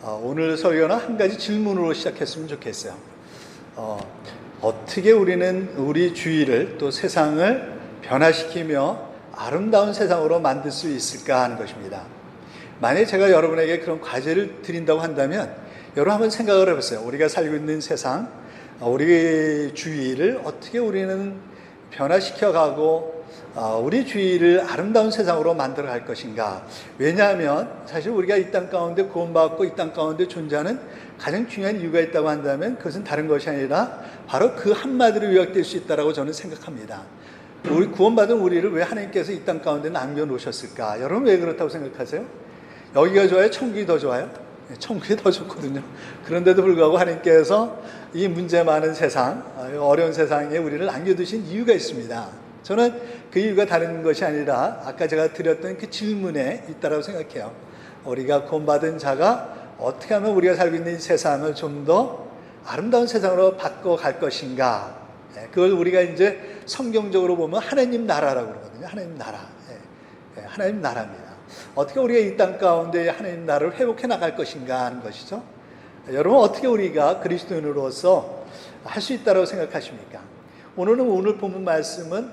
오늘 설교는 한 가지 질문으로 시작했으면 좋겠어요. 어떻게 우리는 우리 주위를 또 세상을 변화시키며 아름다운 세상으로 만들 수 있을까 하는 것입니다. 만약에 제가 여러분에게 그런 과제를 드린다고 한다면 여러분 한번 생각을 해보세요. 우리가 살고 있는 세상, 우리 주위를 어떻게 우리는 변화시켜가고 우리 주위를 아름다운 세상으로 만들어 갈 것인가. 왜냐하면 사실 우리가 이 땅 가운데 구원받고 이 땅 가운데 존재하는 가장 중요한 이유가 있다고 한다면 그것은 다른 것이 아니라 바로 그 한마디로 요약될 수 있다고 저는 생각합니다. 우리 구원받은 우리를 왜 하나님께서 이 땅 가운데 남겨놓으셨을까? 여러분 왜 그렇다고 생각하세요? 여기가 좋아요? 천국이 더 좋아요? 천국이 더 좋거든요. 그런데도 불구하고 하나님께서 이 문제 많은 세상, 어려운 세상에 우리를 남겨두신 이유가 있습니다. 저는 그 이유가 다른 것이 아니라 아까 제가 드렸던 그 질문에 있다고 생각해요. 우리가 구원받은 자가 어떻게 하면 우리가 살고 있는 이 세상을 좀 더 아름다운 세상으로 바꿔갈 것인가. 그걸 우리가 이제 성경적으로 보면 하나님 나라라고 그러거든요. 하나님 나라. 하나님 나라입니다. 어떻게 우리가 이 땅 가운데 하나님 나라를 회복해 나갈 것인가 하는 것이죠. 여러분 어떻게 우리가 그리스도인으로서 할 수 있다고 생각하십니까? 오늘 본문 말씀은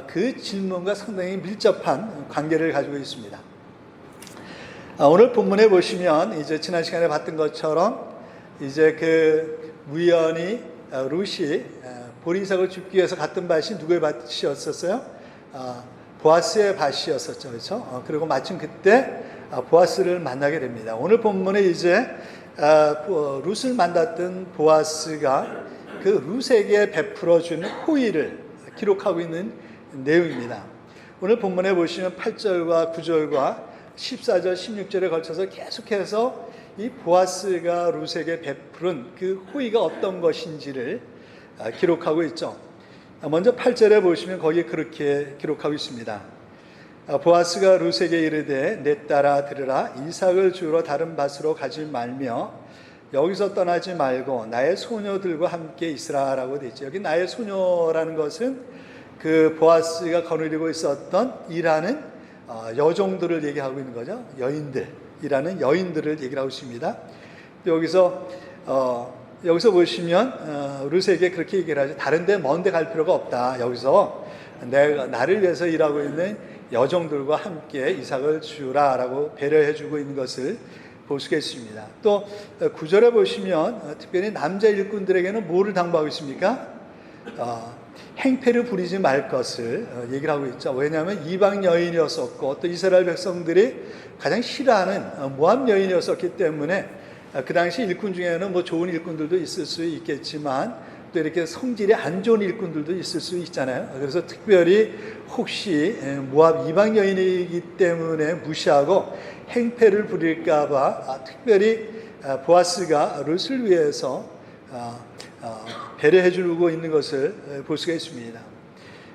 그 질문과 상당히 밀접한 관계를 가지고 있습니다. 오늘 본문에 보시면 이제 지난 시간에 봤던 것처럼 이제 그 무연히 룻이 보리삭을 줍기 위해서 갔던 밭이 누구의 밭이었었어요? 보아스의 밭이었었죠. 그렇죠? 그리고 마침 그때 보아스를 만나게 됩니다. 오늘 본문에 이제 룻을 만났던 보아스가 그 룻에게 베풀어주는 호의를 기록하고 있는 내용입니다. 오늘 본문에 보시면 8절과 9절과 14절, 16절에 걸쳐서 계속해서 이 보아스가 룻에게 베푸른 그 호의가 어떤 것인지를 기록하고 있죠. 먼저 8절에 보시면 거기에 그렇게 기록하고 있습니다. 보아스가 룻에게 이르되 내 딸아 들으라. 이삭을 주우러 다른 밭으로 가지 말며 여기서 떠나지 말고 나의 소녀들과 함께 있으라라고 되어 있죠. 여기 나의 소녀라는 것은 그 보아스가 거느리고 있었던 일하는 여종들을 얘기하고 있는 거죠. 일하는 여인들을 얘기를 하고 있습니다. 여기서 보시면 룻에게 그렇게 얘기를 하죠. 다른 데 먼 데 갈 필요가 없다. 여기서 나를 위해서 일하고 있는 여종들과 함께 이삭을 주라라고 배려해 주고 있는 것을 볼 수가 있습니다. 또 9절에 보시면 특별히 남자 일꾼들에게는 뭐를 당부하고 있습니까? 행패를 부리지 말 것을 얘기를 하고 있죠. 왜냐하면 이방 여인이었었고 또 이스라엘 백성들이 가장 싫어하는 모압 여인이었었기 때문에 그 당시 일꾼 중에는 뭐 좋은 일꾼들도 있을 수 있겠지만 또 이렇게 성질이 안 좋은 일꾼들도 있을 수 있잖아요. 그래서 특별히 혹시 모압 이방 여인이기 때문에 무시하고 행패를 부릴까 봐 특별히 보아스가 룻을 위해서 배려해 주고 있는 것을 볼 수가 있습니다.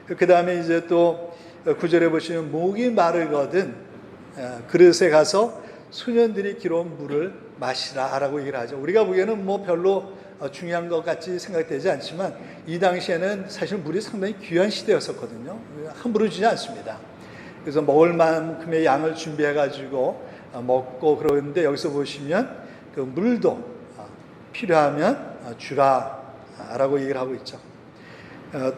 그 다음에 이제 또 9절에 보시면 목이 마르거든 그릇에 가서 소년들이 기러온 물을 마시라라고 얘기를 하죠. 우리가 보기에는 뭐 별로 중요한 것 같이 생각되지 않지만 이 당시에는 사실 물이 상당히 귀한 시대였었거든요. 함부로 주지 않습니다. 그래서 먹을 만큼의 양을 준비해 가지고 먹고 그러는데 여기서 보시면 그 물도 필요하면 주라라고 얘기를 하고 있죠.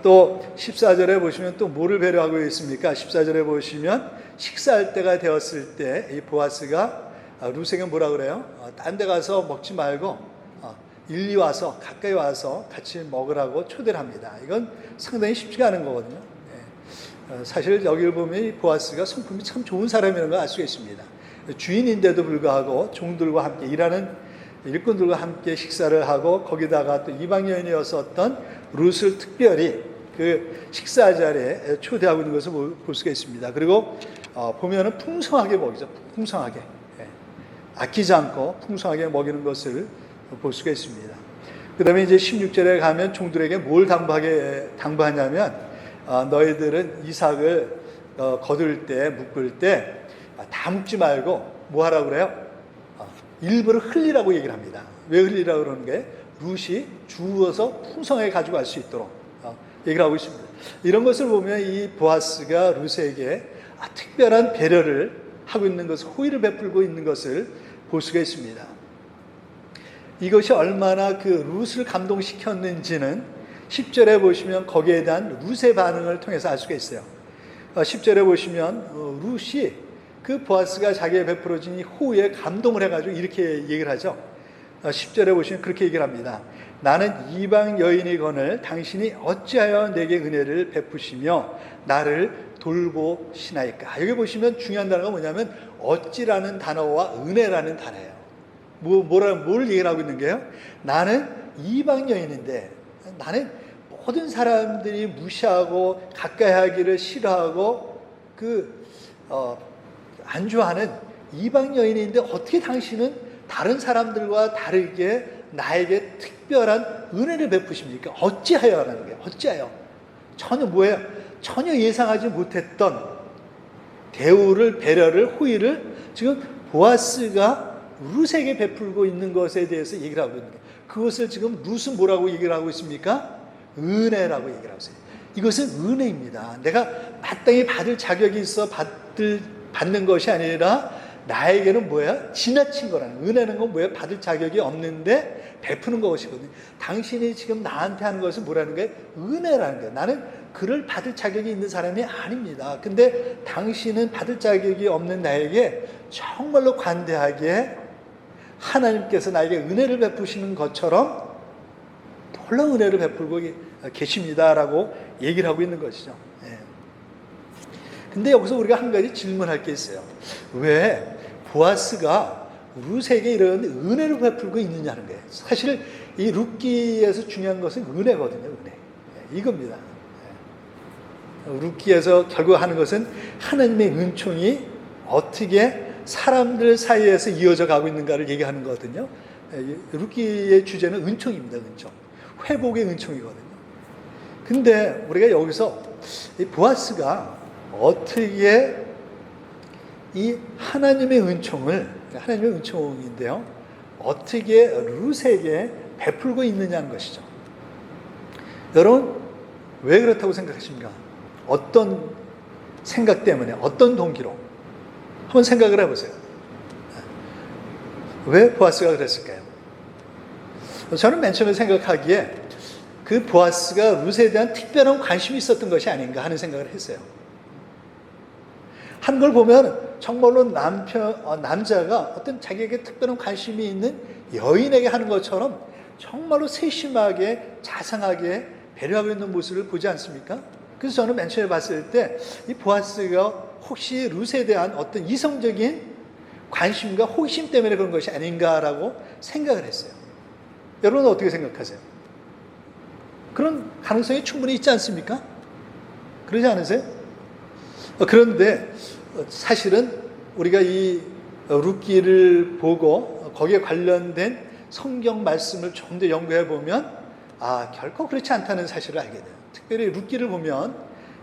또 14절에 보시면 또 뭐를 배려하고 있습니까? 14절에 보시면 식사할 때가 되었을 때 이 보아스가 룻에게 뭐라 그래요? 딴 데 가서 먹지 말고 일리 와서 가까이 와서 같이 먹으라고 초대를 합니다. 이건 상당히 쉽지가 않은 거거든요. 사실 여기를 보면 이 보아스가 성품이 참 좋은 사람이라는 걸 알 수가 있습니다. 주인인데도 불구하고 종들과 함께 일하는 일꾼들과 함께 식사를 하고 거기다가 또 이방 여인이었었던 룻을 특별히 그 식사 자리에 초대하고 있는 것을 볼 수가 있습니다. 그리고 보면은 풍성하게 먹이죠. 풍성하게 아끼지 않고 풍성하게 먹이는 것을 볼 수가 있습니다. 그 다음에 이제 16절에 가면 종들에게 뭘 당부하냐면 너희들은 이삭을 거둘 때 묶을 때 다 묶지 말고 뭐 하라고 그래요? 일부를 흘리라고 얘기를 합니다. 왜 흘리라고 그러는 게 룻이 주워서 풍성하게 가지고 갈 수 있도록 얘기를 하고 있습니다. 이런 것을 보면 이 보아스가 룻에게 특별한 배려를 하고 있는 것을, 호의를 베풀고 있는 것을 볼 수가 있습니다. 이것이 얼마나 그 룻을 감동시켰는지는 10절에 보시면 거기에 대한 룻의 반응을 통해서 알 수가 있어요. 10절에 보시면 룻이 그 보아스가 자기에 베풀어진 이 호의에 감동을 해가지고 이렇게 얘기를 하죠. 10절에 보시면 그렇게 얘기를 합니다. 나는 이방 여인이거늘 당신이 어찌하여 내게 은혜를 베푸시며 나를 돌보시나이까. 여기 보시면 중요한 단어가 뭐냐면 어찌라는 단어와 은혜라는 단어예요. 뭘 얘기를 하고 있는 게요? 나는 이방 여인인데, 나는 모든 사람들이 무시하고 가까이 하기를 싫어하고 안 좋아하는 이방 여인인데 어떻게 당신은 다른 사람들과 다르게 나에게 특별한 은혜를 베푸십니까? 어찌하여라는 거예요. 어찌하여. 전혀 뭐예요? 전혀 예상하지 못했던 대우를, 배려를, 호의를 지금 보아스가 룻에게 베풀고 있는 것에 대해서 얘기를 하고 있는 거예요. 그것을 지금 룻은 뭐라고 얘기를 하고 있습니까? 은혜라고 얘기를 하고 있어요. 이것은 은혜입니다. 내가 마땅히 받을 자격이 있어 받는 것이 아니라 나에게는 뭐야? 지나친 거라는. 은혜는 건 뭐야? 받을 자격이 없는데 베푸는 것이거든요. 당신이 지금 나한테 하는 것은 뭐라는 거예요? 은혜라는 거예요. 나는 그를 받을 자격이 있는 사람이 아닙니다. 근데 당신은 받을 자격이 없는 나에게 정말로 관대하게 하나님께서 나에게 은혜를 베푸시는 것처럼 놀라운 은혜를 베풀고 계십니다라고 얘기를 하고 있는 것이죠. 근데 여기서 우리가 한 가지 질문할 게 있어요. 왜 보아스가 룻에게 이런 은혜를 베풀고 있느냐는 거예요. 사실 이 룻기에서 중요한 것은 은혜거든요. 은혜. 이겁니다. 룻기에서 결국 하는 것은 하나님의 은총이 어떻게 사람들 사이에서 이어져 가고 있는가를 얘기하는 거거든요. 룻기의 주제는 은총입니다. 은총. 회복의 은총이거든요. 근데 우리가 여기서 이 보아스가 어떻게 이 하나님의 은총인데요, 어떻게 룻에게 베풀고 있느냐는 것이죠. 여러분, 왜 그렇다고 생각하십니까? 어떤 생각 때문에, 어떤 동기로? 한번 생각을 해보세요. 왜 보아스가 그랬을까요? 저는 맨 처음에 생각하기에 그 보아스가 룻에 대한 특별한 관심이 있었던 것이 아닌가 하는 생각을 했어요. 한 걸 보면 정말로 남자가 어떤 자기에게 특별한 관심이 있는 여인에게 하는 것처럼 정말로 세심하게 자상하게 배려하고 있는 모습을 보지 않습니까? 그래서 저는 맨 처음에 봤을 때 이 보아스가 혹시 룻에 대한 어떤 이성적인 관심과 호기심 때문에 그런 것이 아닌가라고 생각을 했어요. 여러분은 어떻게 생각하세요? 그런 가능성이 충분히 있지 않습니까? 그러지 않으세요? 그런데 사실은 우리가 이 룻기를 보고 거기에 관련된 성경 말씀을 좀 더 연구해 보면 결코 그렇지 않다는 사실을 알게 돼요. 특별히 룻기를 보면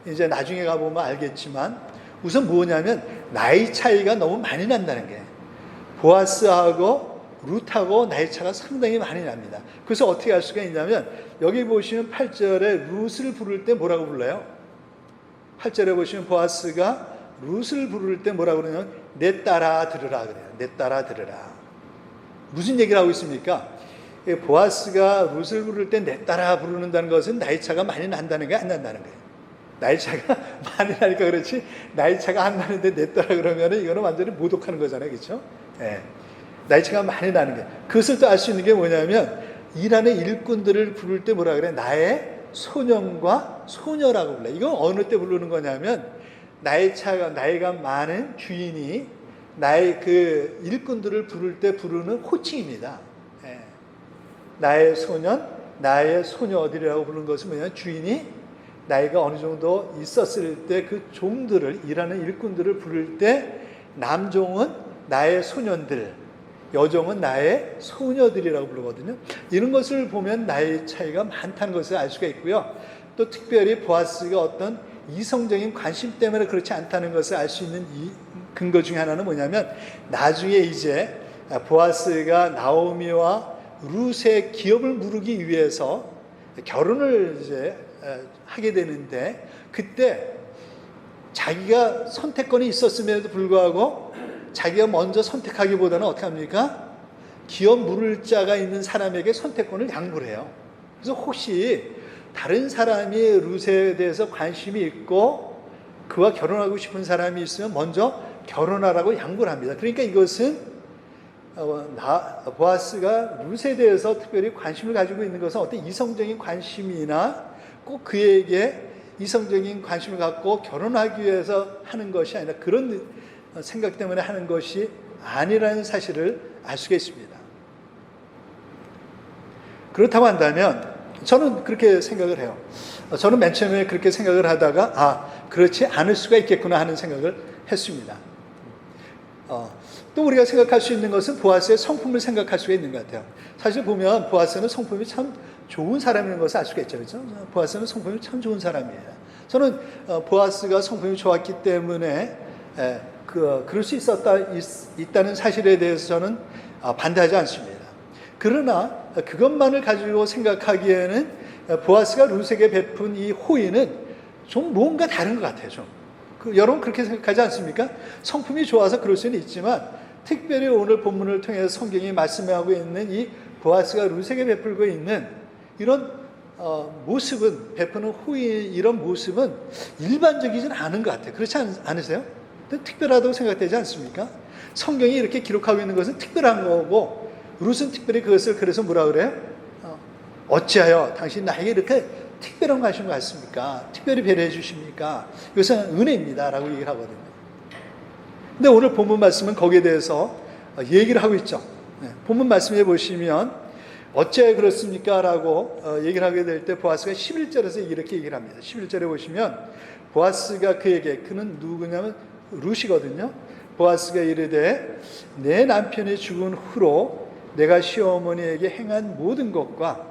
이제 나중에 가보면 알겠지만 우선 뭐냐면 나이 차이가 너무 많이 난다는 게, 보아스하고 룻하고 나이 차가 상당히 많이 납니다. 그래서 어떻게 알 수가 있냐면 여기 보시면 8절에 룻을 부를 때 뭐라고 불러요? 8절에 보시면 보아스가 룻을 부를 때 뭐라고 그러냐면 내 딸아 들으라 그래요. 내 딸아 들으라. 무슨 얘기를 하고 있습니까? 보아스가 룻을 부를 때 내 딸아 부르는다는 것은 나이 차가 많이 난다는 게 안 난다는 거예요. 나이 차가 많이 나니까 그렇지, 나이 차가 안 나는데 내 딸아 그러면은 이거는 완전히 모독하는 거잖아요. 그렇죠? 나이 차가 많이 나는 게, 그것을 또 알 수 있는 게 뭐냐면 이란의 일꾼들을 부를 때 뭐라 그래? 나의 소년과 소녀라고 불러요. 이건 어느 때 부르는 거냐면 나이가 많은 주인이 나의 그 일꾼들을 부를 때 부르는 호칭입니다. 나의 소년, 나의 소녀들이라고 부르는 것은 뭐냐면 주인이 나이가 어느 정도 있었을 때 그 종들을, 일하는 일꾼들을 부를 때 남종은 나의 소년들, 여종은 나의 소녀들이라고 부르거든요. 이런 것을 보면 나이 차이가 많다는 것을 알 수가 있고요. 또 특별히 보아스가 어떤 이성적인 관심 때문에 그렇지 않다는 것을 알 수 있는 이 근거 중에 하나는 뭐냐면 나중에 이제 보아스가 나오미와 룻의 기업을 무르기 위해서 결혼을 이제 하게 되는데, 그때 자기가 선택권이 있었음에도 불구하고 자기가 먼저 선택하기보다는 어떻게 합니까? 기업 물을 자가 있는 사람에게 선택권을 양보를 해요. 그래서 혹시 다른 사람이 룻에 대해서 관심이 있고 그와 결혼하고 싶은 사람이 있으면 먼저 결혼하라고 양보를 합니다. 그러니까 이것은 보아스가 룻에 대해서 특별히 관심을 가지고 있는 것은 어떤 이성적인 관심이나 꼭 그에게 이성적인 관심을 갖고 결혼하기 위해서 하는 것이 아니라 그런 생각 때문에 하는 것이 아니라는 사실을 알 수가 있습니다. 그렇다고 한다면 저는 그렇게 생각을 해요. 저는 맨 처음에 그렇게 생각을 하다가 그렇지 않을 수가 있겠구나 하는 생각을 했습니다. 또 우리가 생각할 수 있는 것은 보아스의 성품을 생각할 수가 있는 것 같아요. 사실 보면 보아스는 성품이 참 좋은 사람인 것을 알 수가 있죠. 그렇죠? 보아스는 성품이 참 좋은 사람이에요. 저는 보아스가 성품이 좋았기 때문에 그럴 수 있다는 사실에 대해서 저는 반대하지 않습니다. 그러나 그것만을 가지고 생각하기에는 보아스가 룻에게 베푼 이 호의는 좀 뭔가 다른 것 같아요. 좀. 여러분 그렇게 생각하지 않습니까? 성품이 좋아서 그럴 수는 있지만 특별히 오늘 본문을 통해서 성경이 말씀하고 있는 이 보아스가 룻에게 베풀고 있는 이런 모습은, 베푸는 호의 이런 모습은 일반적이진 않은 것 같아요. 그렇지 않으세요? 특별하다고 생각되지 않습니까? 성경이 이렇게 기록하고 있는 것은 특별한 거고 룻은 특별히 그것을 그래서 뭐라 그래요? 어찌하여 당신 나에게 이렇게 특별한 관심을 갖습니까? 특별히 배려해 주십니까? 이것은 은혜입니다 라고 얘기를 하거든요. 근데 오늘 본문 말씀은 거기에 대해서 얘기를 하고 있죠. 본문 말씀에 보시면 어찌하여 그렇습니까? 라고 얘기를 하게 될 때 보아스가 11절에서 이렇게 얘기를 합니다. 11절에 보시면 보아스가 그는 누구냐면 룻이거든요. 보아스가 이르되 내 남편이 죽은 후로 내가 시어머니에게 행한 모든 것과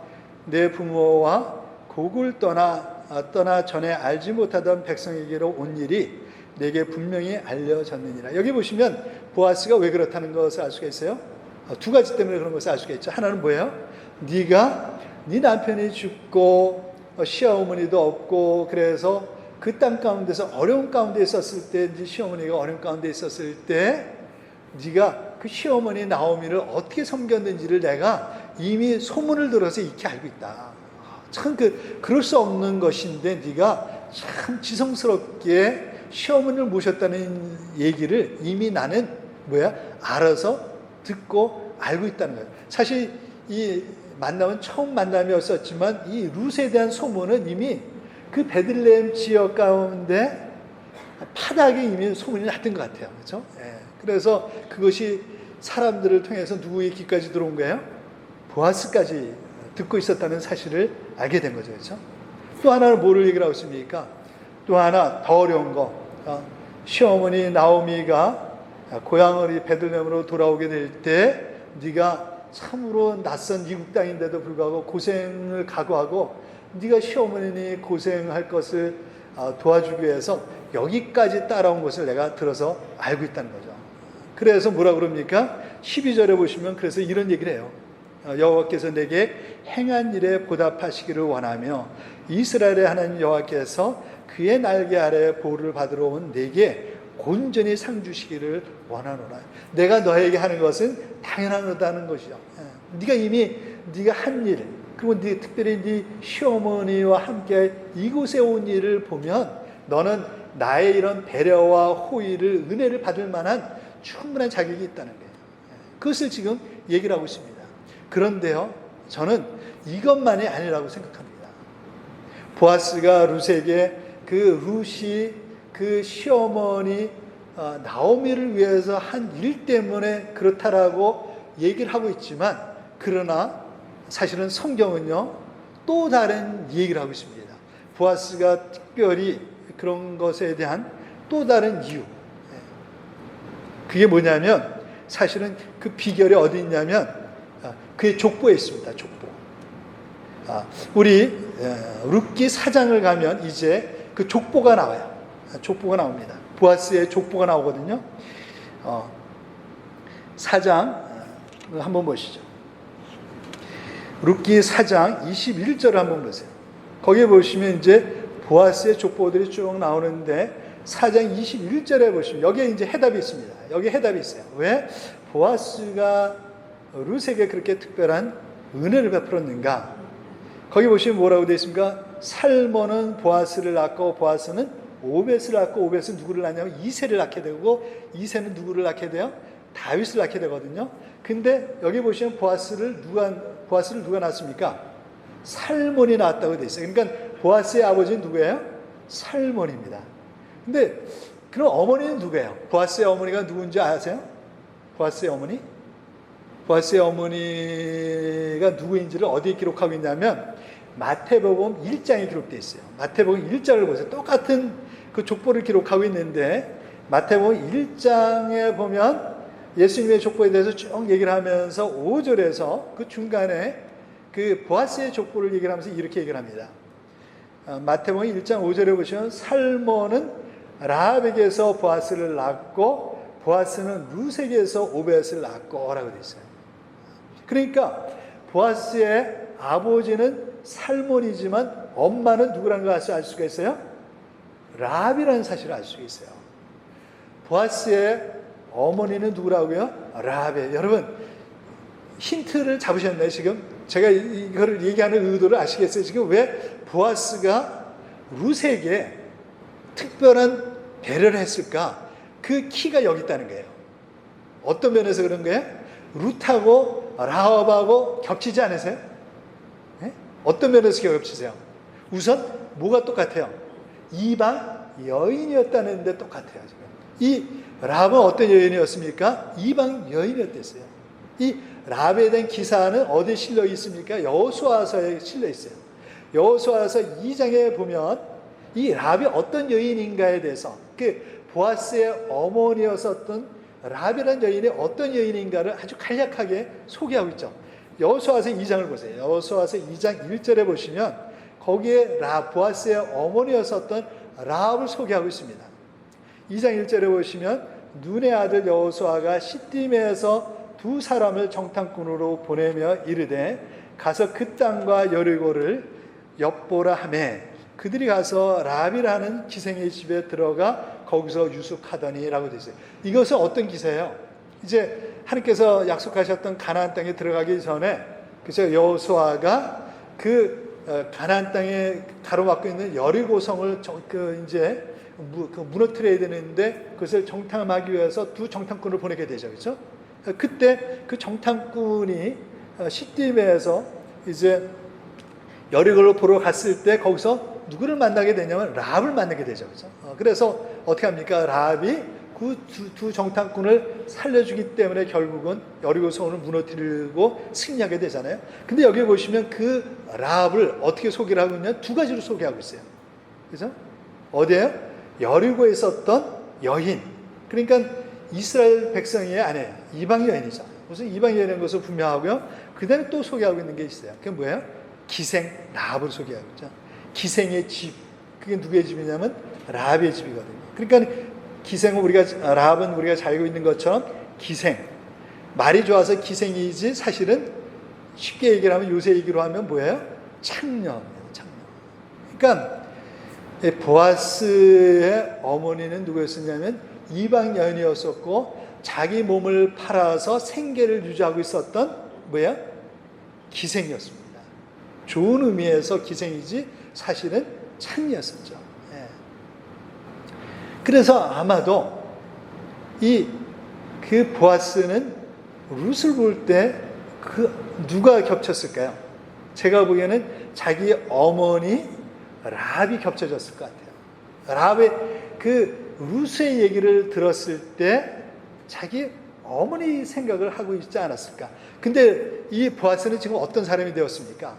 내 부모와 곡을 떠나 전에 알지 못하던 백성에게로 온 일이 내게 분명히 알려졌느니라. 여기 보시면 보아스가 왜 그렇다는 것을 알 수가 있어요. 두 가지 때문에 그런 것을 알 수가 있죠. 하나는 뭐예요? 네 남편이 죽고 시어머니도 없고 그래서 그 땅 가운데서 어려운 가운데 있었을 때, 네 시어머니가 어려운 가운데 있었을 때 네가 그 시어머니 나오미를 어떻게 섬겼는지를 내가 이미 소문을 들어서 익히 알고 있다. 참 그럴 수 없는 것인데 네가 참 지성스럽게 시어머니를 모셨다는 얘기를 이미 나는 알아서 듣고 알고 있다는 거예요. 사실 이 만남은 처음 만남이었었지만 이 룻에 대한 소문은 이미 그 베들레헴 지역 가운데 파닥에 이미 소문이 났던 것 같아요. 그렇죠? 그래서 그것이 사람들을 통해서 누구의 귀까지 들어온 거예요? 보아스까지 듣고 있었다는 사실을 알게 된 거죠. 그렇죠? 또 하나는 뭐를 얘기를 하고 있습니까? 또 하나 더 어려운 거. 시어머니 나오미가 고향을 베들레헴으로 돌아오게 될 때 네가 참으로 낯선 이국 땅인데도 불구하고 고생을 각오하고 네가 시어머니 고생할 것을 도와주기 위해서 여기까지 따라온 것을 내가 들어서 알고 있다는 거죠. 그래서 뭐라 그럽니까? 12절에 보시면 그래서 이런 얘기를 해요. 여호와께서 내게 행한 일에 보답하시기를 원하며 이스라엘의 하나님 여호와께서 그의 날개 아래 보호를 받으러 온 내게 온전히 상 주시기를 원하노라. 내가 너에게 하는 것은 당연하다는 것이죠. 네가 한 일, 그리고 특별히 네 시어머니와 함께 이곳에 온 일을 보면 너는 나의 이런 배려와 호의를, 은혜를 받을 만한 충분한 자격이 있다는 거예요. 그것을 지금 얘기를 하고 있습니다. 그런데요, 저는 이것만이 아니라고 생각합니다. 보아스가 룻에게 룻이 그 시어머니 나오미를 위해서 한 일 때문에 그렇다라고 얘기를 하고 있지만, 그러나 사실은 성경은요 또 다른 얘기를 하고 있습니다. 보아스가 특별히 그런 것에 대한 또 다른 이유, 그게 뭐냐면 사실은 그 비결이 어디 있냐면 그의 족보에 있습니다. 족보. 우리 룻기 4장을 가면 이제 그 족보가 나와요. 족보가 나옵니다. 보아스의 족보가 나오거든요. 4장 한번 보시죠. 룻기 4장 21절을 한번 보세요. 거기에 보시면 이제 보아스의 족보들이 쭉 나오는데 4장 21절에 보시면 여기에 이제 해답이 있습니다. 여기 해답이 있어요. 왜? 보아스가 룻에게 그렇게 특별한 은혜를 베풀었는가? 거기 보시면 뭐라고 되어 있습니까? 살몬은 보아스를 낳고 보아스는 오벳을 낳고 오벳은 누구를 낳냐면 이새를 낳게 되고 이새는 누구를 낳게 돼요? 다윗을 낳게 되거든요. 근데 여기 보시면 보아스를 누가 낳습니까? 살몬이 낳았다고 되어 있어요. 그러니까 보아스의 아버지는 누구예요? 살몬입니다. 근데 그럼 어머니는 누구예요? 보아스의 어머니가 누군지 아세요? 보아스의 어머니? 보아스의 어머니가 누구인지를 어디에 기록하고 있냐면 마태복음 1장에 기록되어 있어요. 마태복음 1장을 보세요. 똑같은 그 족보를 기록하고 있는데 마태복음 1장에 보면 예수님의 족보에 대해서 쭉 얘기를 하면서 5절에서 그 중간에 그 보아스의 족보를 얘기를 하면서 이렇게 얘기를 합니다. 마태복음 1장 5절에 보시면 살몬은 라합에게서 보아스를 낳고 보아스는 룻에게서 오벳을 낳고 라고 되어 있어요. 그러니까 보아스의 아버지는 살몬이지만 엄마는 누구라는 걸 알 수가 있어요? 라합이라는 사실을 알 수 있어요. 보아스의 어머니는 누구라고요? 라합이에요. 여러분 힌트를 잡으셨나요? 지금 제가 이거를 얘기하는 의도를 아시겠어요? 지금 왜 보아스가 룻에게 특별한 배려를 했을까? 그 키가 여기 있다는 거예요. 어떤 면에서 그런 거예요? 룻하고 라합하고 겹치지 않으세요? 네? 어떤 면에서 겹치세요? 우선 뭐가 똑같아요? 이방 여인이었다는 데 똑같아요. 지금. 이 라합은 어떤 여인이었습니까? 이방 여인이었댔어요. 이 라합에 대한 기사는 어디에 실려 있습니까? 여호수아서에 실려 있어요. 여호수아서 2장에 보면 이 라합이 어떤 여인인가에 대해서 그 보아스의 어머니였었던 라합이라는 여인이 어떤 여인인가를 아주 간략하게 소개하고 있죠. 여호수아서 2장을 보세요. 여호수아서 2장 1절에 보시면 거기에 보아스의 어머니였었던 라합을 소개하고 있습니다. 2장 1절에 보시면 눈의 아들 여호수아가 시딤에서 두 사람을 정탐꾼으로 보내며 이르되 가서 그 땅과 여리고를 엿보라 하매 그들이 가서 라합이라는 기생의 집에 들어가 거기서 유숙하더니라고 되어 있어요. 이것은 어떤 기세예요? 이제 하나님께서 약속하셨던 가나안 땅에 들어가기 전에 그래서 여호수아가 그 가나안 땅에 가로막고 있는 여리고성을 이제 무너뜨려야 되는데 그것을 정탐하기 위해서 두 정탐꾼을 보내게 되죠, 그렇죠? 그때 그 정탐꾼이 시딤에서 이제 여리고를 보러 갔을 때 거기서 누구를 만나게 되냐면 라합을 만나게 되죠, 그렇죠? 그래서 어떻게 합니까? 라합이 그 두 정탐꾼을 살려주기 때문에 결국은 여리고성을 무너뜨리고 승리하게 되잖아요. 근데 여기 보시면 그 라합을 어떻게 소개를 하고 있냐? 두 가지로 소개하고 있어요. 그죠? 어디에요? 여리고에 있었던 여인. 그러니까 이스라엘 백성의 아내예요. 이방 여인이죠. 무슨 이방 여인인 것을 분명하고요. 그 다음에 또 소개하고 있는 게 있어요. 그게 뭐예요? 기생 라합을 소개하고 있죠. 기생의 집. 그게 누구의 집이냐면 라합의 집이거든요. 그러니까 기생은 라합은 우리가 잘 알고 있는 것처럼 기생. 말이 좋아서 기생이지 사실은 쉽게 얘기를 하면 요새 얘기로 하면 뭐예요? 창녀입니다. 창녀. 그러니까 보아스의 어머니는 누구였었냐면 이방 여인이었었고 자기 몸을 팔아서 생계를 유지하고 있었던 뭐예요? 기생이었습니다. 좋은 의미에서 기생이지 사실은 창녀였었죠. 예. 그래서 아마도 그 보아스는 룻을 볼 때 누가 겹쳤을까요? 제가 보기에는 자기 어머니 라합이 겹쳐졌을 것 같아요. 라합의 그 룻의 얘기를 들었을 때 자기 어머니 생각을 하고 있지 않았을까? 근데 이 보아스는 지금 어떤 사람이 되었습니까?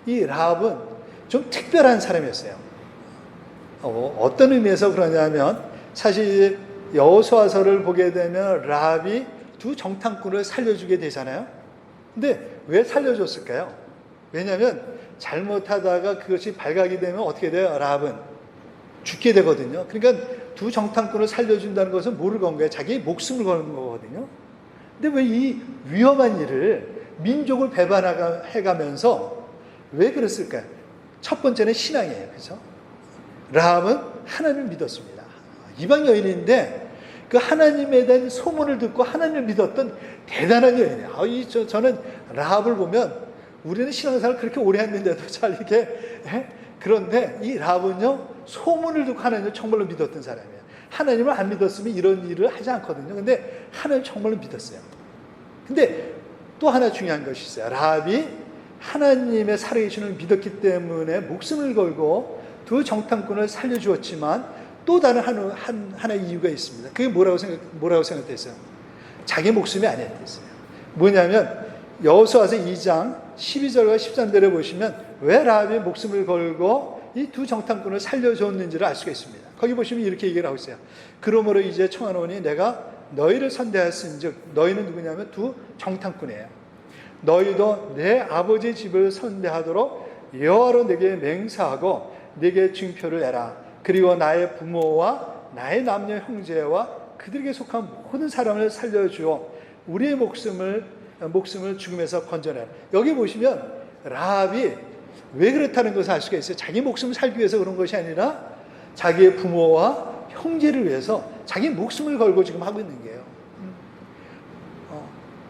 이 라합은 좀 특별한 사람이었어요. 어떤 의미에서 그러냐면 사실 여호수아서를 보게 되면 라합이 두 정탐꾼을 살려주게 되잖아요. 근데 왜 살려줬을까요? 왜냐하면 잘못하다가 그것이 발각이 되면 어떻게 돼요? 라합은 죽게 되거든요. 그러니까 두 정탐꾼을 살려준다는 것은 뭐를 건 거예요? 자기 목숨을 거는 거거든요. 근데 왜 이 위험한 일을 민족을 배반해가면서 왜 그랬을까요? 첫 번째는 신앙이에요. 그렇죠? 라합은 하나님을 믿었습니다. 이방 여인인데 그 하나님에 대한 소문을 듣고 하나님을 믿었던 대단한 여인이에요. 저는 라합을 보면 우리는 신앙생활을 그렇게 오래 했는데도 잘 이렇게 그런데 이 라합은요 소문을 듣고 하나님을 정말로 믿었던 사람이에요. 하나님을 안 믿었으면 이런 일을 하지 않거든요. 근데 하나님을 정말로 믿었어요. 근데 또 하나 중요한 것이 있어요. 라합이 하나님의 살아계시는 믿었기 때문에 목숨을 걸고 두 정탐꾼을 살려주었지만 또 다른 하나의 이유가 있습니다. 그게 뭐라고 생각됐어요? 자기 목숨이 아니었어요. 뭐냐면 여호수아서 2장 12절과 13절에 보시면 왜 라합이 목숨을 걸고 이 두 정탐꾼을 살려줬는지를 알 수가 있습니다. 거기 보시면 이렇게 얘기를 하고 있어요. 그러므로 이제 청하노니 내가 너희를 선대하였은즉 너희는 누구냐면 두 정탐꾼이에요. 너희도 내 아버지 집을 선대하도록 여호와로 내게 맹세하고 내게 증표를 내라. 그리고 나의 부모와 나의 남녀 형제와 그들에게 속한 모든 사람을 살려주어 우리의 목숨을 죽음에서 건져내라. 여기 보시면 라합이 왜 그렇다는 것을 알 수가 있어요. 자기 목숨을 살기 위해서 그런 것이 아니라 자기의 부모와 형제를 위해서 자기 목숨을 걸고 지금 하고 있는 거예요.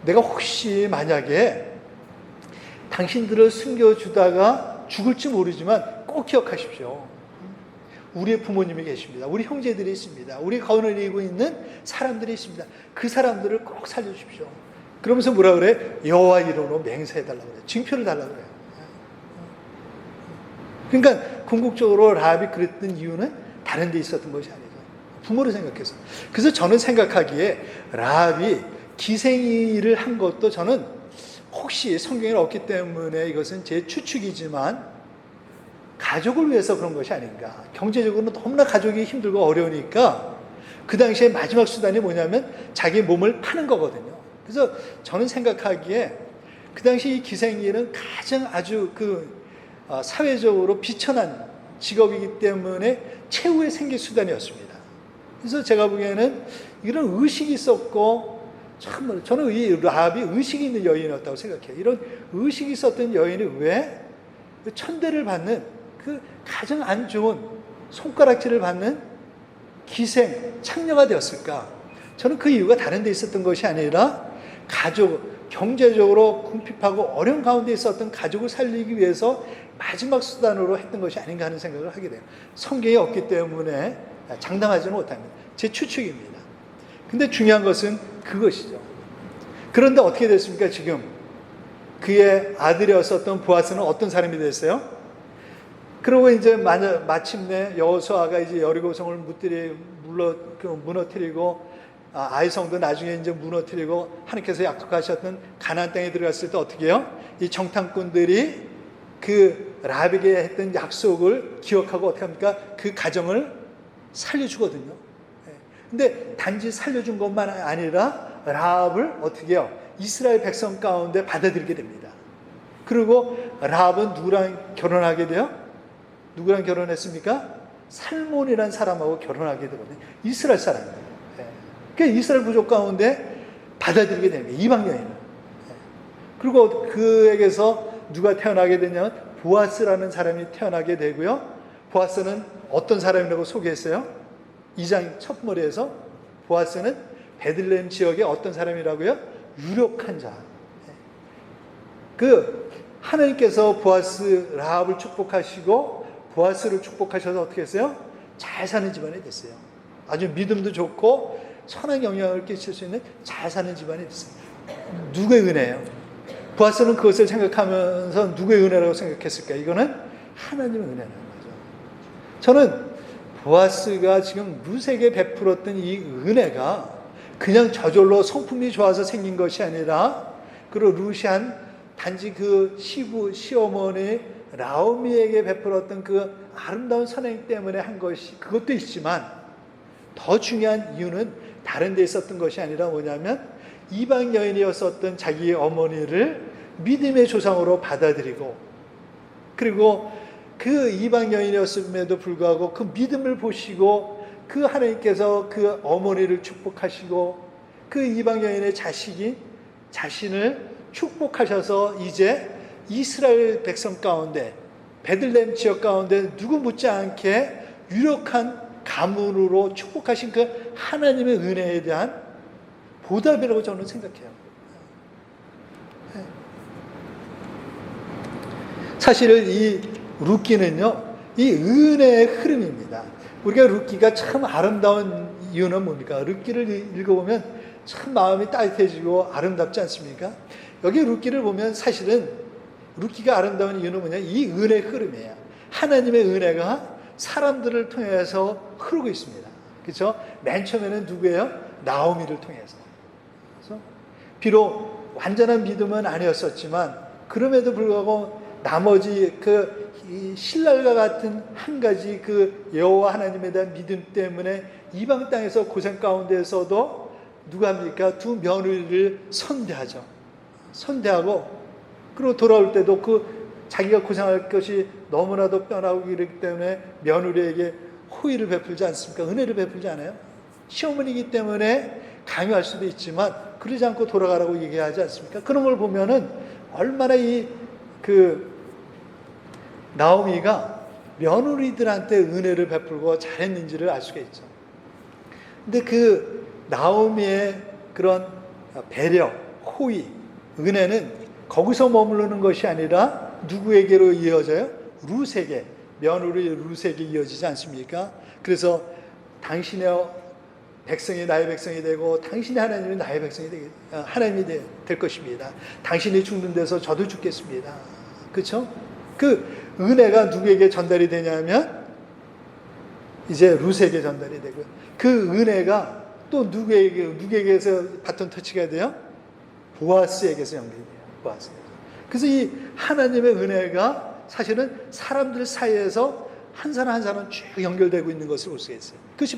내가 혹시 만약에 당신들을 숨겨주다가 죽을지 모르지만 꼭 기억하십시오. 우리의 부모님이 계십니다. 우리 형제들이 있습니다. 우리 가운데 이고 있는 사람들이 있습니다. 그 사람들을 꼭 살려주십시오. 그러면서 뭐라 그래? 여호와 이름으로 맹세해달라고 그래요. 증표를 달라고 그래요. 그러니까 궁극적으로 라합이 그랬던 이유는 다른 데 있었던 것이 아니죠. 부모를 생각해서. 그래서 저는 생각하기에 라합이 기생일을 한 것도 저는 혹시 성경에 없기 때문에 이것은 제 추측이지만 가족을 위해서 그런 것이 아닌가. 경제적으로는 너무나 가족이 힘들고 어려우니까 그 당시에 마지막 수단이 뭐냐면 자기 몸을 파는 거거든요. 그래서 저는 생각하기에 그 당시 이 기생일은 가장 아주 사회적으로 비천한 직업이기 때문에 최후의 생계 수단이었습니다. 그래서 제가 보기에는 이런 의식이 있었고 참 저는 이 라합이 의식이 있는 여인이었다고 생각해요. 이런 의식이 있었던 여인이 왜 천대를 받는 그 가장 안 좋은 손가락질을 받는 기생 창녀가 되었을까? 저는 그 이유가 다른 데 있었던 것이 아니라 경제적으로 궁핍하고 어려운 가운데 있었던 가족을 살리기 위해서 마지막 수단으로 했던 것이 아닌가 하는 생각을 하게 돼요. 성경이 없기 때문에 장담하지는 못합니다. 제 추측입니다. 근데 중요한 것은 그것이죠. 그런데 어떻게 됐습니까? 지금 그의 아들이었었던 보아스는 어떤 사람이 됐어요? 그리고 이제 마침내 여호수아가 이제 여리고성을 무너뜨리고 아이성도 나중에 이제 무너뜨리고 하나님께서 약속하셨던 가나안 땅에 들어갔을 때 어떻게 해요? 이 정탐꾼들이 그 라합에게 했던 약속을 기억하고 어떻게 합니까? 그 가정을 살려주거든요. 근데 단지 살려준 것만 아니라 라합을 어떻게 해요? 이스라엘 백성 가운데 받아들이게 됩니다. 그리고 라합은 누구랑 결혼하게 돼요? 누구랑 결혼했습니까? 살몬이라는 사람하고 결혼하게 되거든요. 이스라엘 사람이에요. 그러니까 이스라엘 부족 가운데 받아들이게 됩니다. 이방 여인을. 그리고 그에게서 누가 태어나게 되냐면 보아스라는 사람이 태어나게 되고요. 보아스는 어떤 사람이라고 소개했어요? 2장 첫 머리에서 보아스는 베들레헴 지역의 어떤 사람이라고요? 유력한 자. 하나님께서 보아스 라합을 축복하시고 보아스를 축복하셔서 어떻게 했어요? 잘 사는 집안이 됐어요. 아주 믿음도 좋고 선한 영향을 끼칠 수 있는 잘 사는 집안이 됐어요. 누구의 은혜예요? 보아스는 그것을 생각하면서 누구의 은혜라고 생각했을까? 이거는 하나님의 은혜라는 거죠. 저는 보아스가 지금 루세에게 베풀었던 이 은혜가 그냥 저절로 성품이 좋아서 생긴 것이 아니라 그리고 루시안 단지 그 시어머니 라오미에게 베풀었던 그 아름다운 선행 때문에 한 것이 그것도 있지만 더 중요한 이유는 다른 데 있었던 것이 아니라 뭐냐면 이방 여인이었었던 자기의 어머니를 믿음의 조상으로 받아들이고 그리고 그 이방 여인이었음에도 불구하고 그 믿음을 보시고 그 하나님께서 그 어머니를 축복하시고 그 이방 여인의 자신을 축복하셔서 이제 이스라엘 백성 가운데 베들레헴 지역 가운데 누구 묻지 않게 유력한 가문으로 축복하신 그 하나님의 은혜에 대한 보답이라고 저는 생각해요. 사실 이 룻기는요, 이 은혜의 흐름입니다. 우리가 룻기가 참 아름다운 이유는 뭡니까? 룻기를 읽어보면 참 마음이 따뜻해지고 아름답지 않습니까? 여기 룻기를 보면 사실은 룻기가 아름다운 이유는 뭐냐? 이 은혜의 흐름이에요. 하나님의 은혜가 사람들을 통해서 흐르고 있습니다. 그렇죠? 맨 처음에는 누구예요? 나오미를 통해서. 그래서 비록 완전한 믿음은 아니었었지만 그럼에도 불구하고 나머지 이 신랄과 같은 한 가지 그 여호와 하나님에 대한 믿음 때문에 이방 땅에서 고생 가운데서도 누가 합니까? 두 며느리를 선대하죠. 선대하고 그리고 돌아올 때도 자기가 고생할 것이 너무나도 뻔하고 이렇기 때문에 며느리에게 호의를 베풀지 않습니까? 은혜를 베풀지 않아요? 시어머니이기 때문에 강요할 수도 있지만 그러지 않고 돌아가라고 얘기하지 않습니까? 그런 걸 보면은 얼마나 나오미가 며느리들한테 은혜를 베풀고 잘했는지를 알 수가 있죠. 근데 나오미의 그런 배려, 호의, 은혜는 거기서 머무르는 것이 아니라 누구에게로 이어져요? 룻에게, 며느리 룻에게 이어지지 않습니까? 그래서 당신의 백성이 나의 백성이 되고 당신의 하나님이 나의 하나님이 될 것입니다. 당신이 죽는 데서 저도 죽겠습니다. 그렇죠? 은혜가 누구에게 전달이 되냐면 이제 룻에게 전달이 되고요. 그 은혜가 또 누구에게서 바톤 터치가 돼요? 보아스에게서 연결돼요. 보아스. 그래서 이 하나님의 은혜가 사실은 사람들 사이에서 한 사람 한 사람 쭉 연결되고 있는 것을 볼 수 있어요. 그것이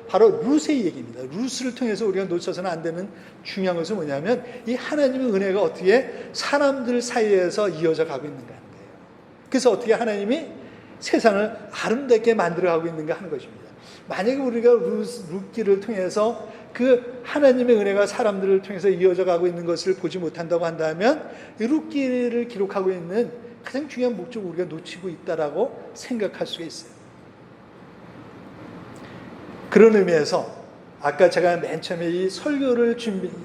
바로 룻의 얘기입니다. 룻을 통해서 우리가 놓쳐서는 안 되는 중요한 것은 뭐냐면 이 하나님의 은혜가 어떻게 사람들 사이에서 이어져 가고 있는가 하는 거예요. 그래서 어떻게 하나님이 세상을 아름답게 만들어가고 있는가 하는 것입니다. 만약에 우리가 룻기를 통해서 하나님의 은혜가 사람들을 통해서 이어져 가고 있는 것을 보지 못한다고 한다면 이 룻기를 기록하고 있는 가장 중요한 목적을 우리가 놓치고 있다라고 생각할 수가 있어요. 그런 의미에서 아까 제가 맨 처음에 이 설교를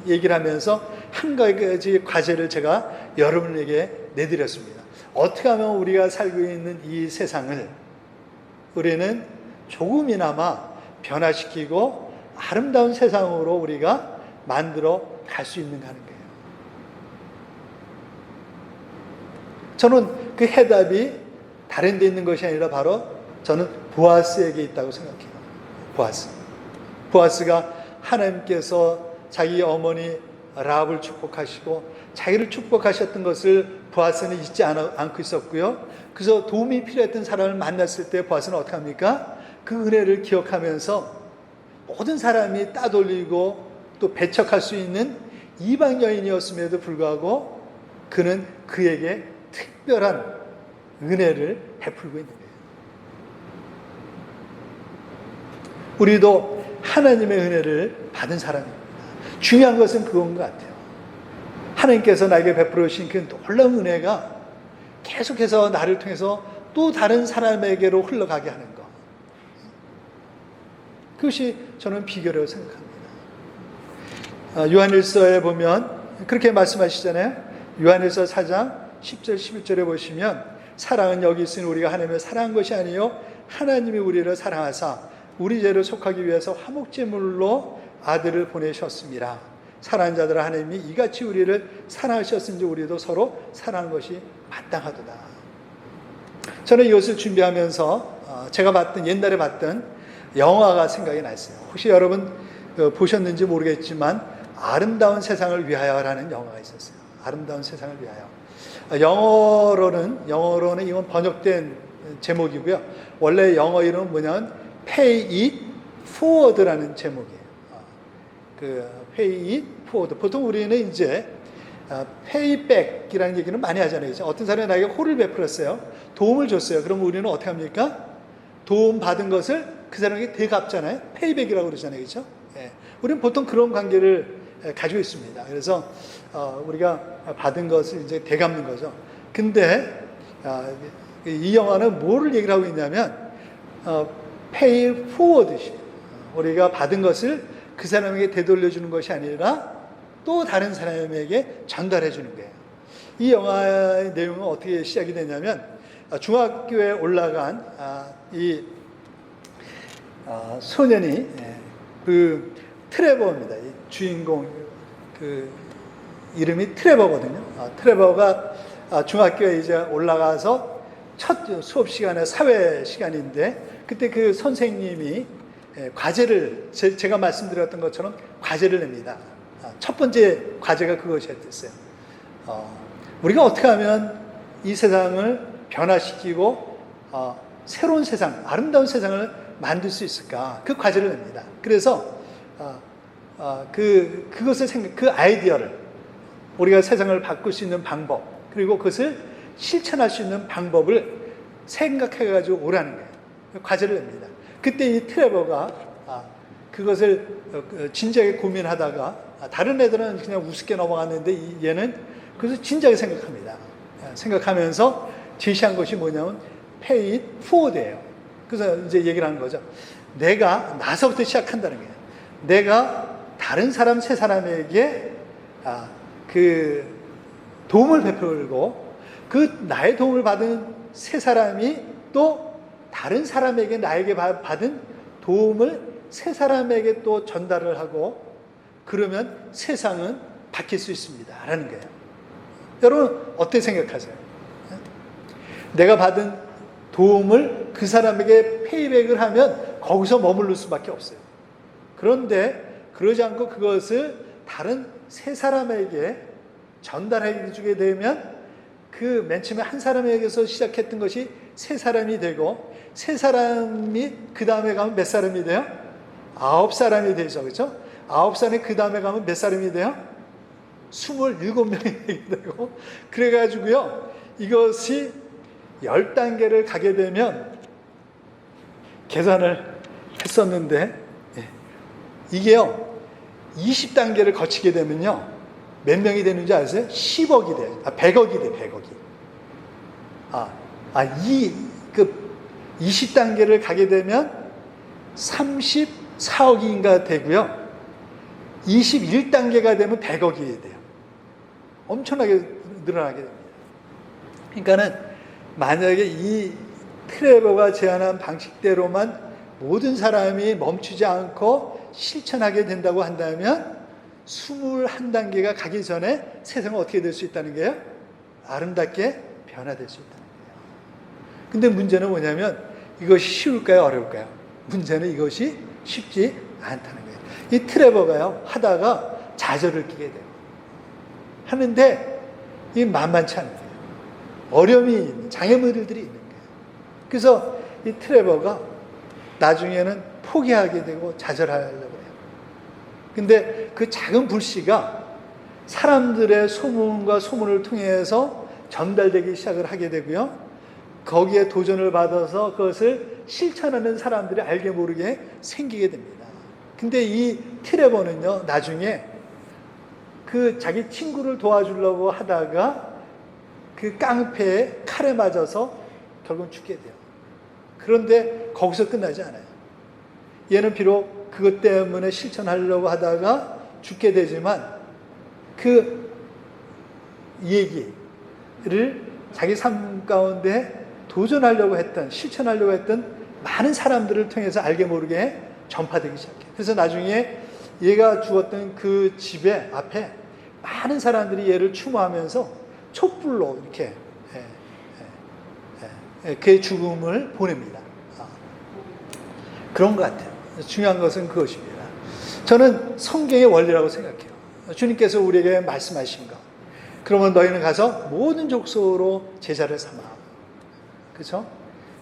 얘기를 하면서 한 가지 과제를 제가 여러분에게 내드렸습니다. 어떻게 하면 우리가 살고 있는 이 세상을 우리는 조금이나마 변화시키고 아름다운 세상으로 우리가 만들어 갈 수 있는가 하는 거예요. 저는 그 해답이 다른 데 있는 것이 아니라 바로 저는 보아스에게 있다고 생각해요. 보아스가 하나님께서 자기 어머니 라합을 축복하시고 자기를 축복하셨던 것을 보아스는 잊지 않고 있었고요. 그래서 도움이 필요했던 사람을 만났을 때 보아스는 어떻게 합니까? 그 은혜를 기억하면서 모든 사람이 따돌리고 또 배척할 수 있는 이방 여인이었음에도 불구하고 그는 그에게 특별한 은혜를 베풀고 있는 거예요. 우리도 하나님의 은혜를 받은 사람입니다. 중요한 것은 그건 것 같아요. 하나님께서 나에게 베풀어 주신 그 놀라운 은혜가 계속해서 나를 통해서 또 다른 사람에게로 흘러가게 하는 것. 그것이 저는 비결이라고 생각합니다. 요한일서에 보면 그렇게 말씀하시잖아요. 요한일서 4장 10절 11절에 보시면 사랑은 여기 있으니 우리가 하나님을 사랑한 것이 아니요 하나님이 우리를 사랑하사 우리 죄를 속하기 위해서 화목제물로 아들을 보내셨습니다. 사랑하는 자들아 하나님이 이같이 우리를 사랑하셨은지 우리도 서로 사랑하는 것이 마땅하도다. 저는 이것을 준비하면서 제가 옛날에 봤던 영화가 생각이 났어요. 혹시 여러분 보셨는지 모르겠지만 아름다운 세상을 위하여라는 영화가 있었어요. 아름다운 세상을 위하여. 영어로는 이건 번역된 제목이고요. 원래 영어 이름은 뭐냐면 Pay It Forward라는 제목이에요. Pay It Forward. 보통 우리는 이제 Payback이라는 얘기는 많이 하잖아요. 어떤 사람이 나에게 호를 베풀었어요. 도움을 줬어요. 그럼 우리는 어떻게 합니까? 도움 받은 것을 그 사람에게 되갚잖아요. Payback이라고 그러잖아요. 그렇죠? 예. 우리는 보통 그런 관계를 가지고 있습니다. 그래서 우리가 받은 것을 이제 되갚는 거죠. 근데 이 영화는 뭐를 얘기를 하고 있냐면 pay forward, 우리가 받은 것을 그 사람에게 되돌려주는 것이 아니라 또 다른 사람에게 전달해 주는 거예요. 이 영화의 내용은 어떻게 시작이 되냐면 중학교에 올라간 이 소년이 그 트레버입니다. 이 주인공 그 이름이 트레버거든요. 트레버가 중학교에 이제 올라가서 첫 수업 시간에 사회 시간인데 그때 그 선생님이 과제를 제가 말씀드렸던 것처럼 과제를 냅니다. 첫 번째 과제가 그것이었어요. 우리가 어떻게 하면 이 세상을 변화시키고 새로운 세상, 아름다운 세상을 만들 수 있을까? 그 과제를 냅니다. 그래서 그것을 그 아이디어를 우리가 세상을 바꿀 수 있는 방법 그리고 그것을 실천할 수 있는 방법을 생각해가지고 오라는 거예요. 과제를 냅니다. 그때 이 트레버가 그것을 진지하게 고민하다가 다른 애들은 그냥 우습게 넘어갔는데 얘는 그것을 진지하게 생각합니다. 생각하면서 제시한 것이 뭐냐면 pay it forward예요. 그래서 이제 얘기를 하는 거죠. 나서부터 시작한다는 거예요. 내가 다른 사람, 세 사람에게 그 도움을 베풀고 그 나의 도움을 받은 세 사람이 또 다른 사람에게 나에게 받은 도움을 세 사람에게 또 전달을 하고 그러면 세상은 바뀔 수 있습니다. 라는 거예요. 여러분 어떻게 생각하세요? 내가 받은 도움을 그 사람에게 페이백을 하면 거기서 머무를 수밖에 없어요. 그런데 그러지 않고 그것을 다른 세 사람에게 전달해 주게 되면 그 맨 처음에 한 사람에게서 시작했던 것이 세 사람이 되고 세 사람이 그 다음에 가면 몇 사람이 돼요? 9사람이 되죠. 그렇죠? 9사람이 그 다음에 가면 몇 사람이 돼요? 27명이 되게 되고 그래가지고요 이것이 10단계를 가게 되면 계산을 했었는데 이게요 20단계를 거치게 되면요 몇 명이 되는지 아세요? 10억이 돼요. 100억이 돼요. 100억이. 20단계를 가게 되면 34억인가 되고요. 21단계가 되면 100억이 돼요. 엄청나게 늘어나게 됩니다. 그러니까는 만약에 이 트레버가 제안한 방식대로만 모든 사람이 멈추지 않고 실천하게 된다고 한다면 21단계가 가기 전에 세상은 어떻게 될 수 있다는 거예요? 아름답게 변화될 수 있다는 거예요. 근데 문제는 뭐냐면 이것이 쉬울까요? 어려울까요? 문제는 이것이 쉽지 않다는 거예요. 이 트레버가요 하다가 좌절을 끼게 돼요. 하는데 이 만만치 않은 거예요. 어려움이 있는 장애물들이 있는 거예요. 그래서 이 트레버가 나중에는 포기하게 되고 좌절하려고 해요. 근데 그 작은 불씨가 사람들의 소문과 소문을 통해서 전달되기 시작을 하게 되고요. 거기에 도전을 받아서 그것을 실천하는 사람들이 알게 모르게 생기게 됩니다. 근데 이 트레버는요, 나중에 그 자기 친구를 도와주려고 하다가 그 깡패에 칼에 맞아서 결국 죽게 돼요. 그런데 거기서 끝나지 않아요. 얘는 비록 그것 때문에 실천하려고 하다가 죽게 되지만 그 얘기를 자기 삶 가운데 도전하려고 했던, 실천하려고 했던 많은 사람들을 통해서 알게 모르게 전파되기 시작해요. 그래서 나중에 얘가 죽었던 그 집에 앞에 많은 사람들이 얘를 추모하면서 촛불로 이렇게 그의 죽음을 보냅니다. 그런 것 같아요. 중요한 것은 그것입니다. 저는 성경의 원리라고 생각해요. 주님께서 우리에게 말씀하신 것. 그러면 너희는 가서 모든 족속으로 제자를 삼아. 그렇죠?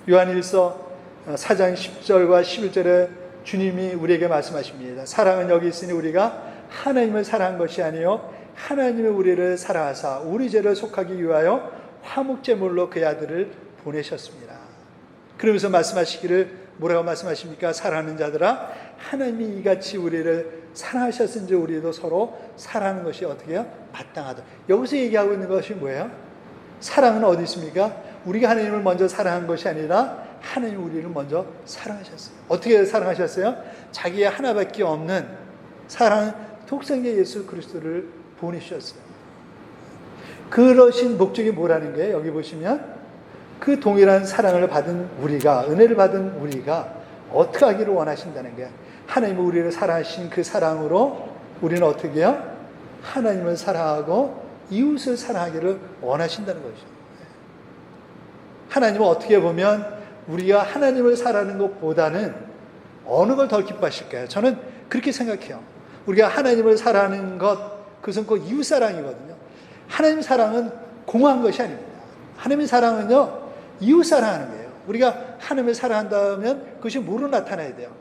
요한일서 4장 10절과 11절에 주님이 우리에게 말씀하십니다. 사랑은 여기 있으니 우리가 하나님을 사랑한 것이 아니요 하나님이 우리를 사랑하사 우리 죄를 속하기 위하여 화목제물로 그의 아들을 보내셨습니다. 그러면서 말씀하시기를 뭐라고 말씀하십니까? 사랑하는 자들아 하나님이 이같이 우리를 사랑하셨은지 우리도 서로 사랑하는 것이 어떻게 해요? 마땅하다. 여기서 얘기하고 있는 것이 뭐예요? 사랑은 어디 있습니까? 우리가 하나님을 먼저 사랑한 것이 아니라 하나님 우리를 먼저 사랑하셨어요. 어떻게 사랑하셨어요? 자기의 하나밖에 없는 사랑 독생자 예수 그리스도를 보내주셨어요. 그러신 목적이 뭐라는 거예요? 여기 보시면 그 동일한 사랑을 받은 우리가, 은혜를 받은 우리가 어떻게 하기를 원하신다는 거예요. 하나님은 우리를 사랑하신 그 사랑으로 우리는 어떻게 해요? 하나님을 사랑하고 이웃을 사랑하기를 원하신다는 것이죠. 하나님은 어떻게 보면 우리가 하나님을 사랑하는 것보다는 어느 걸 더 기뻐하실까요? 저는 그렇게 생각해요. 우리가 하나님을 사랑하는 것, 그것은 그 이웃 사랑이거든요. 하나님 사랑은 공허한 것이 아닙니다. 하나님의 사랑은요, 이웃 사랑하는 거예요. 우리가 하나님을 사랑한다면 그것이 뭐로 나타나야 돼요?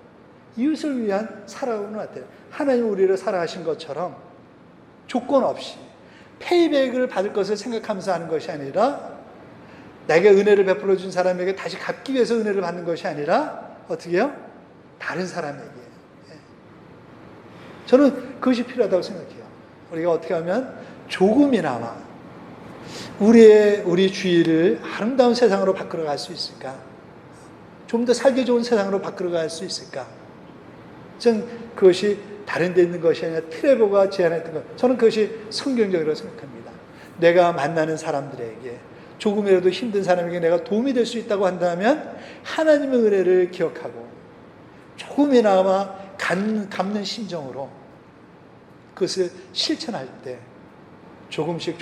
이웃을 위한 사랑으로 나타나요. 하나님 우리를 사랑하신 것처럼 조건 없이 페이백을 받을 것을 생각하면서 하는 것이 아니라 내게 은혜를 베풀어 준 사람에게 다시 갚기 위해서 은혜를 받는 것이 아니라 어떻게 해요? 다른 사람에게. 저는 그것이 필요하다고 생각해요. 우리가 어떻게 하면 조금이나마 우리 주위를 아름다운 세상으로 바꾸어 갈 수 있을까? 좀 더 살기 좋은 세상으로 바꾸어 갈 수 있을까? 저는 그것이 다른 데 있는 것이 아니라 트레버가 제안했던 것. 저는 그것이 성경적이라고 생각합니다. 내가 만나는 사람들에게 조금이라도 힘든 사람에게 내가 도움이 될 수 있다고 한다면 하나님의 은혜를 기억하고 조금이나마 갚는 심정으로 그것을 실천할 때 조금씩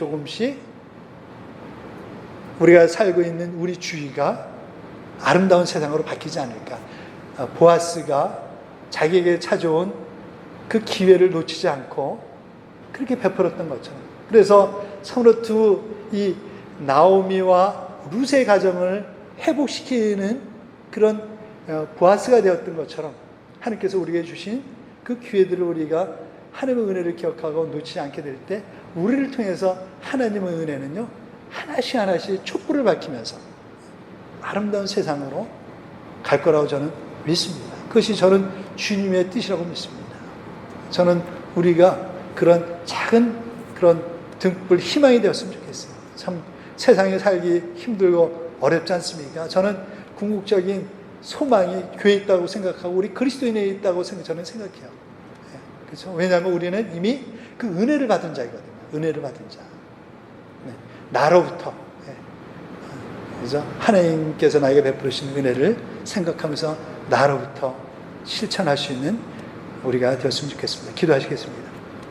우리가 살고 있는 우리 주위가 아름다운 세상으로 바뀌지 않을까. 보아스가 자기에게 찾아온 그 기회를 놓치지 않고 그렇게 베풀었던 것처럼. 그래서 서로 이 나오미와 룻의 가정을 회복시키는 그런 보아스가 되었던 것처럼 하나님께서 우리에게 주신 그 기회들을 우리가 하나님의 은혜를 기억하고 놓치지 않게 될 때 우리를 통해서 하나님의 은혜는요 하나씩 촛불을 밝히면서 아름다운 세상으로 갈 거라고 저는 믿습니다. 그것이 저는 주님의 뜻이라고 믿습니다. 저는 우리가 그런 작은 그런 등불 희망이 되었으면 좋겠어요. 참 세상에 살기 힘들고 어렵지 않습니까? 저는 궁극적인 소망이 교회에 있다고 생각하고 우리 그리스도인에 있다고 저는 생각해요. 그렇죠? 왜냐하면 우리는 이미 그 은혜를 받은 자이거든요. 은혜를 받은 자. 나로부터. 그래서 하나님께서 나에게 베푸시는 은혜를 생각하면서 나로부터 실천할 수 있는 우리가 되었으면 좋겠습니다. 기도하시겠습니다.